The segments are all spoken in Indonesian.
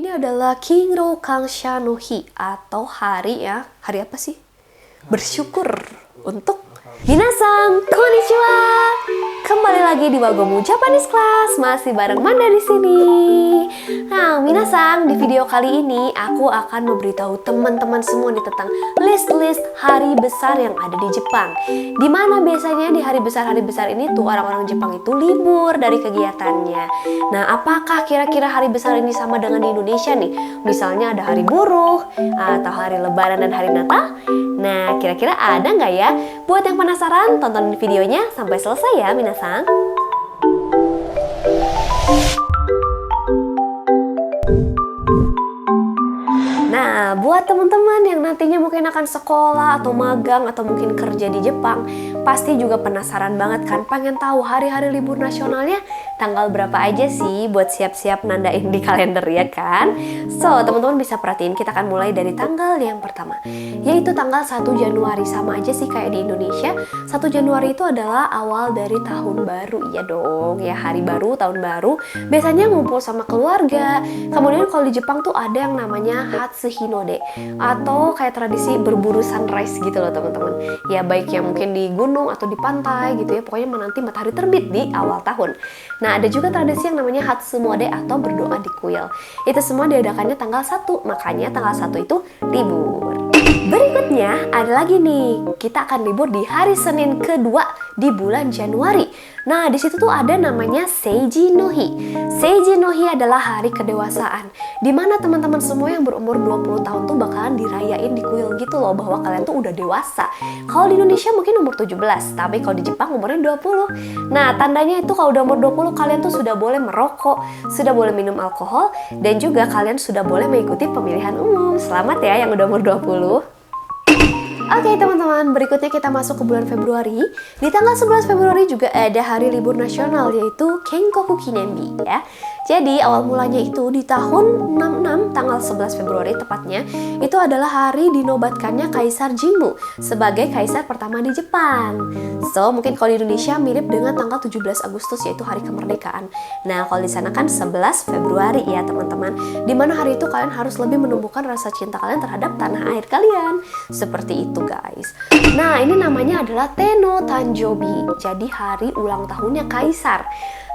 Ini adalah Kinro Kansha no Hi atau hari apa sih? Bersyukur untuk Minasan, konnichiwa. Kembali lagi di Wagomu Japanese Class, masih bareng Manda di sini. Nah, minasan, di video kali ini aku akan memberitahu teman-teman semua nih tentang list-list hari besar yang ada di Jepang. Dimana biasanya di hari besar ini tuh orang-orang Jepang itu libur dari kegiatannya. Nah, apakah kira-kira hari besar ini sama dengan di Indonesia nih? Misalnya ada hari buruh, atau hari lebaran dan hari Natal? Nah, kira-kira ada nggak ya? Buat yang penasaran, tonton videonya sampai selesai ya, minasan. Nah, buat teman-teman yang nantinya mungkin akan sekolah atau magang atau mungkin kerja di Jepang, pasti juga penasaran banget kan, pengen tahu hari-hari libur nasionalnya tanggal berapa aja sih buat siap-siap nandain di kalender ya kan? So, teman-teman bisa perhatiin, kita akan mulai dari tanggal yang pertama, yaitu tanggal 1 Januari. Sama aja sih kayak di Indonesia, 1 Januari itu adalah awal dari tahun baru, ya dong, ya hari baru, tahun baru. Biasanya ngumpul sama keluarga. Kemudian kalau di Jepang tuh ada yang namanya Hatsuhinode, atau kayak tradisi berburu sunrise gitu loh teman-teman. Ya baik yang mungkin di gunung atau di pantai gitu ya, pokoknya menanti matahari terbit di awal tahun. Nah, ada juga tradisi yang namanya Hatsumode atau berdoa di kuil. Itu semua diadakannya tanggal 1, makanya tanggal 1 itu libur. Berikutnya ada lagi nih, kita akan libur di hari Senin kedua di bulan Januari. Nah, di situ tuh ada namanya Seiji no Hi. Seiji no Hi adalah hari kedewasaan, dimana teman-teman semua yang berumur 20 tahun tuh bakalan dirayain di kuil gitu loh, bahwa kalian tuh udah dewasa. Kalau di Indonesia mungkin umur 17, tapi kalau di Jepang umurnya 20. Nah, tandanya itu kalau udah umur 20 kalian tuh sudah boleh merokok, sudah boleh minum alkohol, dan juga kalian sudah boleh mengikuti pemilihan umum. Selamat ya yang udah umur 20. Oke teman-teman, berikutnya kita masuk ke bulan Februari. Di tanggal 11 Februari juga ada hari libur nasional, yaitu Kenkoku Kinenbi ya. Jadi awal mulanya itu di tahun 66 tanggal 11 Februari tepatnya, itu adalah hari dinobatkannya Kaisar Jimmu sebagai kaisar pertama di Jepang. So, mungkin kalau di Indonesia mirip dengan tanggal 17 Agustus yaitu hari kemerdekaan. Nah, kalau di sana kan 11 Februari ya teman-teman. Dimana hari itu kalian harus lebih menumbuhkan rasa cinta kalian terhadap tanah air kalian. Seperti itu guys. Nah, ini namanya adalah Tenno Tanjobi. Jadi hari ulang tahunnya kaisar.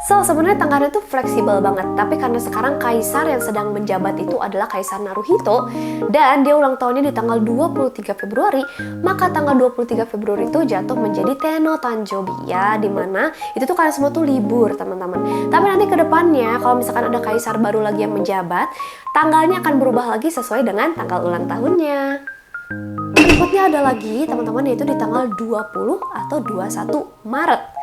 So, sebenarnya tanggalnya itu fleksibel banget, tapi karena sekarang kaisar yang sedang menjabat itu adalah Kaisar Naruhito, dan dia ulang tahunnya di tanggal 23 Februari, maka tanggal 23 Februari itu jatuh menjadi Tenno Tanjobi ya, dimana itu tuh kalian semua tuh libur teman-teman. Tapi nanti ke depannya, kalau misalkan ada kaisar baru lagi yang menjabat, tanggalnya akan berubah lagi sesuai dengan tanggal ulang tahunnya. Berikutnya ada lagi teman-teman, yaitu di tanggal 20 atau 21 Maret.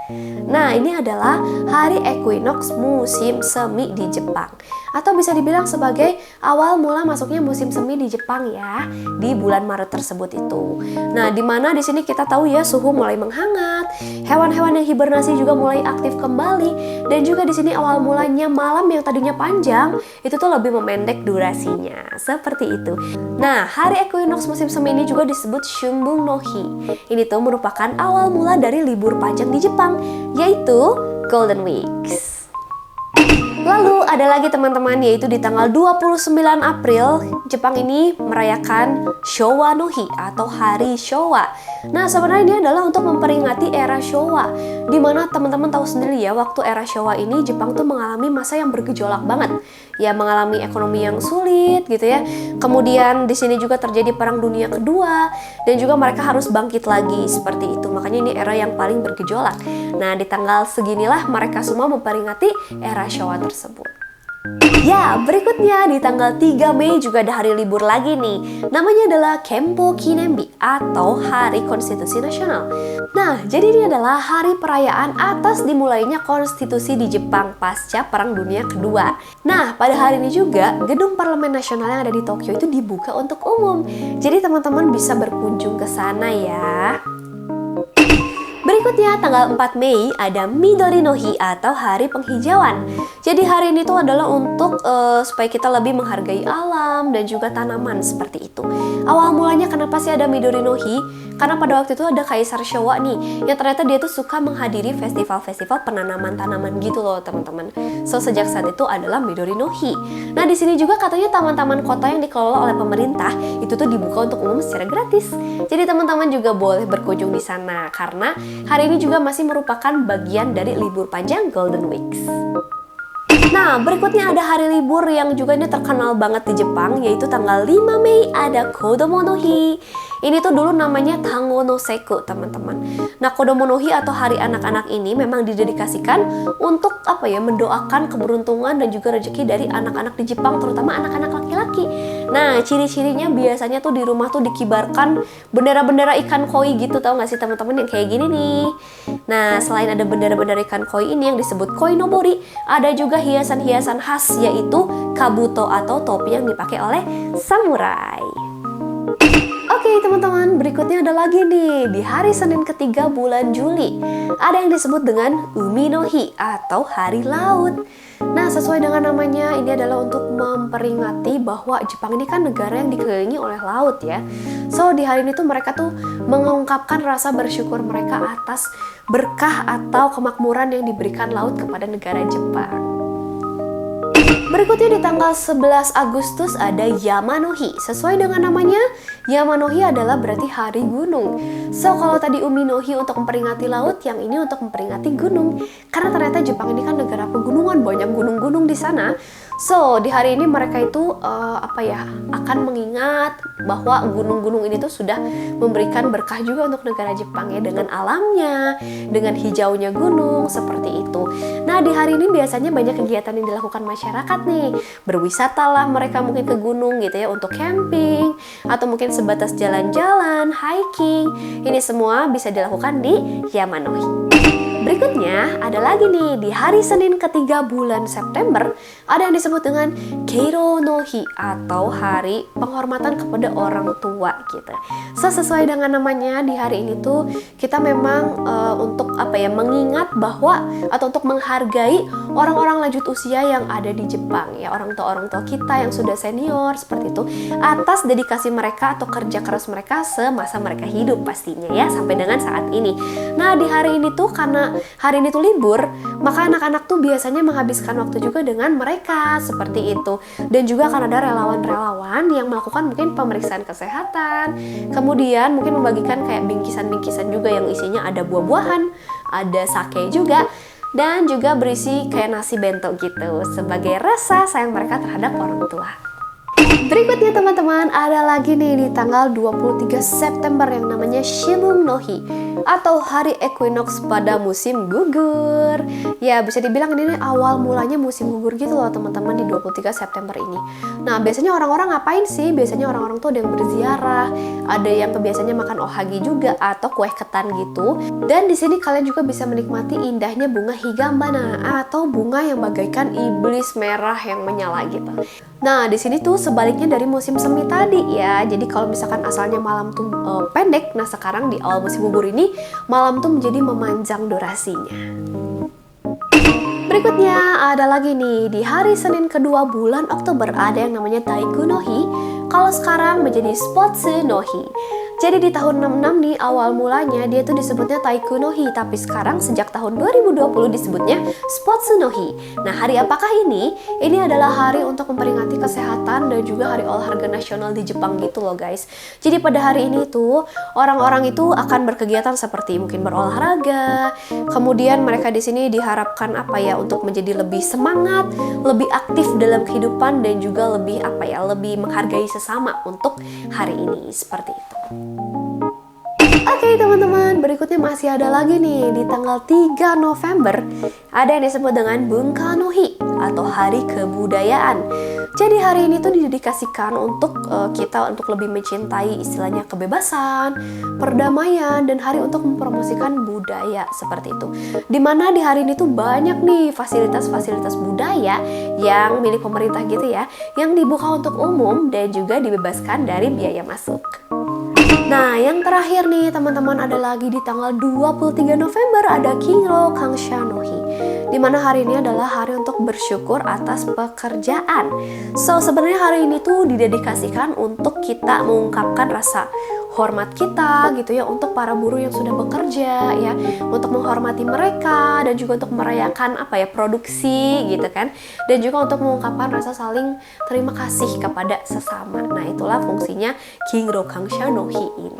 Nah, ini adalah hari equinox musim semi di Jepang, atau bisa dibilang sebagai awal mula masuknya musim semi di Jepang ya, di bulan Maret tersebut itu. Nah, dimana di sini kita tahu ya suhu mulai menghangat, hewan-hewan yang hibernasi juga mulai aktif kembali, dan juga di sini awal mulanya malam yang tadinya panjang itu tuh lebih memendek durasinya, seperti itu. Nah, hari equinox musim semi ini juga disebut Shumbung no Hi. Ini tuh merupakan awal mula dari libur panjang di Jepang, yaitu Golden Weeks. Lalu ada lagi teman-teman, yaitu di tanggal 29 April Jepang ini merayakan Showa no Hi atau Hari Showa. Nah, sebenarnya ini adalah untuk memperingati era Showa, dimana teman-teman tahu sendiri ya, waktu era Showa ini Jepang tuh mengalami masa yang bergejolak banget. Ya, mengalami ekonomi yang sulit gitu ya. Kemudian di sini juga terjadi Perang Dunia Kedua, dan juga mereka harus bangkit lagi seperti itu. Makanya ini era yang paling bergejolak. Nah, di tanggal seginilah mereka semua memperingati era Showa tersebut. Ya, berikutnya di tanggal 3 Mei juga ada hari libur lagi nih. Namanya adalah Kempo Kinenbi atau Hari Konstitusi Nasional. Nah, jadi ini adalah hari perayaan atas dimulainya konstitusi di Jepang pasca Perang Dunia Kedua. Nah, pada hari ini juga gedung Parlemen Nasional yang ada di Tokyo itu dibuka untuk umum. Jadi teman-teman bisa berkunjung ke sana ya. Berikutnya tanggal 4 Mei ada Midori no Hi atau hari penghijauan. Jadi hari ini tuh adalah untuk supaya kita lebih menghargai alam dan juga tanaman seperti itu. Awal mulanya kenapa sih ada Midori no Hi? Karena pada waktu itu ada Kaisar Showa nih, yang ternyata dia tuh suka menghadiri festival-festival penanaman tanaman gitu loh teman-teman. So sejak saat itu adalah Midori no Hi. Nah di sini juga katanya taman-taman kota yang dikelola oleh pemerintah itu tuh dibuka untuk umum secara gratis. Jadi teman-teman juga boleh berkunjung di sana karena hari ini juga masih merupakan bagian dari libur panjang Golden Weeks. Nah, berikutnya ada hari libur yang juga ini terkenal banget di Jepang, yaitu tanggal 5 Mei ada Kodomo no Hi. Ini tuh dulu namanya Tango no Seku, teman-teman. Nah, Kodomo no Hi atau hari anak-anak ini memang didedikasikan untuk mendoakan keberuntungan dan juga rezeki dari anak-anak di Jepang, terutama anak-anak laki-laki. Nah, ciri-cirinya biasanya tuh di rumah tuh dikibarkan bendera-bendera ikan koi gitu, tau gak sih teman-teman, yang kayak gini nih. Nah, selain ada bendera-bendera ikan koi ini yang disebut koi nobori, ada juga hiasan-hiasan khas yaitu kabuto atau topi yang dipakai oleh samurai. Oke teman-teman, berikutnya ada lagi nih di hari Senin ketiga bulan Juli. Ada yang disebut dengan Umi no Hi atau hari laut. Nah, sesuai dengan namanya, ini adalah untuk memperingati bahwa Jepang ini kan negara yang dikelilingi oleh laut ya. So, di hari ini tuh mereka tuh mengungkapkan rasa bersyukur mereka atas berkah atau kemakmuran yang diberikan laut kepada negara Jepang. Berikutnya di tanggal 11 Agustus ada Yama no Hi. Sesuai dengan namanya, Yama no Hi adalah berarti hari gunung. So, kalau tadi Umi no Hi untuk memperingati laut, yang ini untuk memperingati gunung. Karena ternyata Jepang ini kan negara pegunungan, banyak gunung-gunung di sana. So, di hari ini mereka itu akan mengingat bahwa gunung-gunung ini tuh sudah memberikan berkah juga untuk negara Jepang ya, dengan alamnya, dengan hijaunya gunung, seperti itu. Nah, di hari ini biasanya banyak kegiatan yang dilakukan masyarakat nih. Berwisata lah mereka mungkin ke gunung gitu ya, untuk camping, atau mungkin sebatas jalan-jalan, hiking. Ini semua bisa dilakukan di Yama no Hi. Berikutnya ada lagi nih di hari Senin ketiga bulan September ada yang disebut dengan Keiro no Hi atau hari penghormatan kepada orang tua gitu. So, sesuai dengan namanya di hari ini tuh kita memang untuk mengingat bahwa atau untuk menghargai orang-orang lanjut usia yang ada di Jepang ya, orang tua kita yang sudah senior seperti itu, atas dedikasi mereka atau kerja keras mereka semasa mereka hidup pastinya ya sampai dengan saat ini. Nah, di hari ini tuh karena hari ini tuh libur, maka anak-anak tuh biasanya menghabiskan waktu juga dengan mereka seperti itu. Dan juga akan ada relawan-relawan yang melakukan mungkin pemeriksaan kesehatan, kemudian mungkin membagikan kayak bingkisan-bingkisan juga yang isinya ada buah-buahan, ada sake juga, dan juga berisi kayak nasi bento gitu sebagai rasa sayang mereka terhadap orang tua. Berikutnya teman-teman, ada lagi nih di tanggal 23 September yang namanya Shibun no Hi atau hari equinox pada musim gugur. Ya, bisa dibilang ini awal mulanya musim gugur gitu loh teman-teman di 23 September ini. Nah, biasanya orang-orang ngapain sih? Biasanya orang-orang tuh ada yang berziarah, ada yang biasanya makan ohagi juga atau kue ketan gitu. Dan di sini kalian juga bisa menikmati indahnya bunga higambana atau bunga yang bagaikan iblis merah yang menyala gitu. Nah, di sini tuh sebaliknya dari musim semi tadi ya. Jadi kalau misalkan asalnya malam tuh pendek, nah sekarang di awal musim gugur ini malam tuh menjadi memanjang durasinya. Berikutnya ada lagi nih di hari Senin kedua bulan Oktober ada yang namanya Taiku no Hi. Kalau sekarang menjadi Spotsu no Hi. Jadi di tahun 66 nih awal mulanya dia tuh disebutnya Taiku no Hi, tapi sekarang sejak tahun 2020 disebutnya Spotsu no Hi. Nah, hari apakah ini? Ini adalah hari untuk memperingati kesehatan dan juga hari olahraga nasional di Jepang gitu loh guys. Jadi pada hari ini tuh orang-orang itu akan berkegiatan seperti mungkin berolahraga. Kemudian mereka di sini diharapkan untuk menjadi lebih semangat, lebih aktif dalam kehidupan dan juga lebih lebih menghargai sesama untuk hari ini seperti itu. Oke teman-teman, berikutnya masih ada lagi nih di tanggal 3 November ada yang disebut dengan Bunka no Hi atau Hari Kebudayaan. Jadi hari ini tuh didedikasikan untuk kita untuk lebih mencintai istilahnya kebebasan, perdamaian, dan hari untuk mempromosikan budaya seperti itu. Dimana di hari ini tuh banyak nih fasilitas-fasilitas budaya yang milik pemerintah gitu ya, yang dibuka untuk umum dan juga dibebaskan dari biaya masuk. Nah, yang terakhir nih teman-teman, ada lagi di tanggal 23 November ada Kinro Kangsha no Hi. Dimana hari ini adalah hari untuk bersyukur atas pekerjaan. So, sebenarnya hari ini tuh didedikasikan untuk kita mengungkapkan rasa hormat kita gitu ya untuk para buruh yang sudah bekerja ya, untuk menghormati mereka dan juga untuk merayakan produksi gitu kan, dan juga untuk mengungkapkan rasa saling terima kasih kepada sesama. Nah, itulah fungsinya Kinro Kangsha no Hi ini.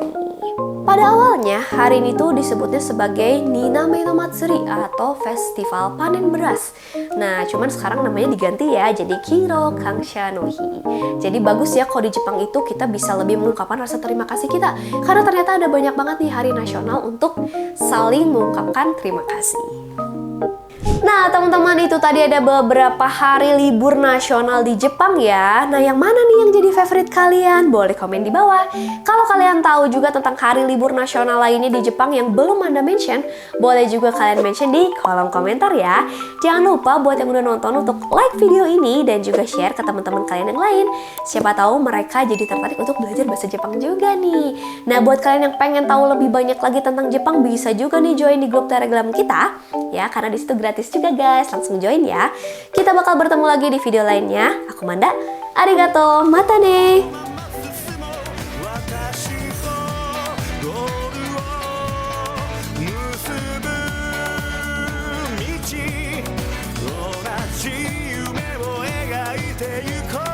Pada awalnya, hari ini tuh disebutnya sebagai Niname no Matsuri atau Festival Panen Beras. Nah, cuman sekarang namanya diganti ya, jadi Kinro Kangsha no Hi. Jadi bagus ya kalau di Jepang itu kita bisa lebih mengungkapkan rasa terima kasih kita. Karena ternyata ada banyak banget nih hari nasional untuk saling mengungkapkan terima kasih. Nah, teman-teman, itu tadi ada beberapa hari libur nasional di Jepang ya. Nah, yang mana nih yang jadi favorit kalian? Boleh komen di bawah. Kalau kalian tahu juga tentang hari libur nasional lainnya di Jepang yang belum Anda mention, boleh juga kalian mention di kolom komentar ya. Jangan lupa buat yang udah nonton untuk like video ini dan juga share ke teman-teman kalian yang lain. Siapa tahu mereka jadi tertarik untuk belajar bahasa Jepang juga nih. Nah, buat kalian yang pengen tahu lebih banyak lagi tentang Jepang, bisa juga nih join di grup Telegram kita ya, karena di situ gratis juga guys, langsung join ya. Kita bakal bertemu lagi di video lainnya. Aku Manda, arigato, mata ne. 同じ夢を描いてゆこう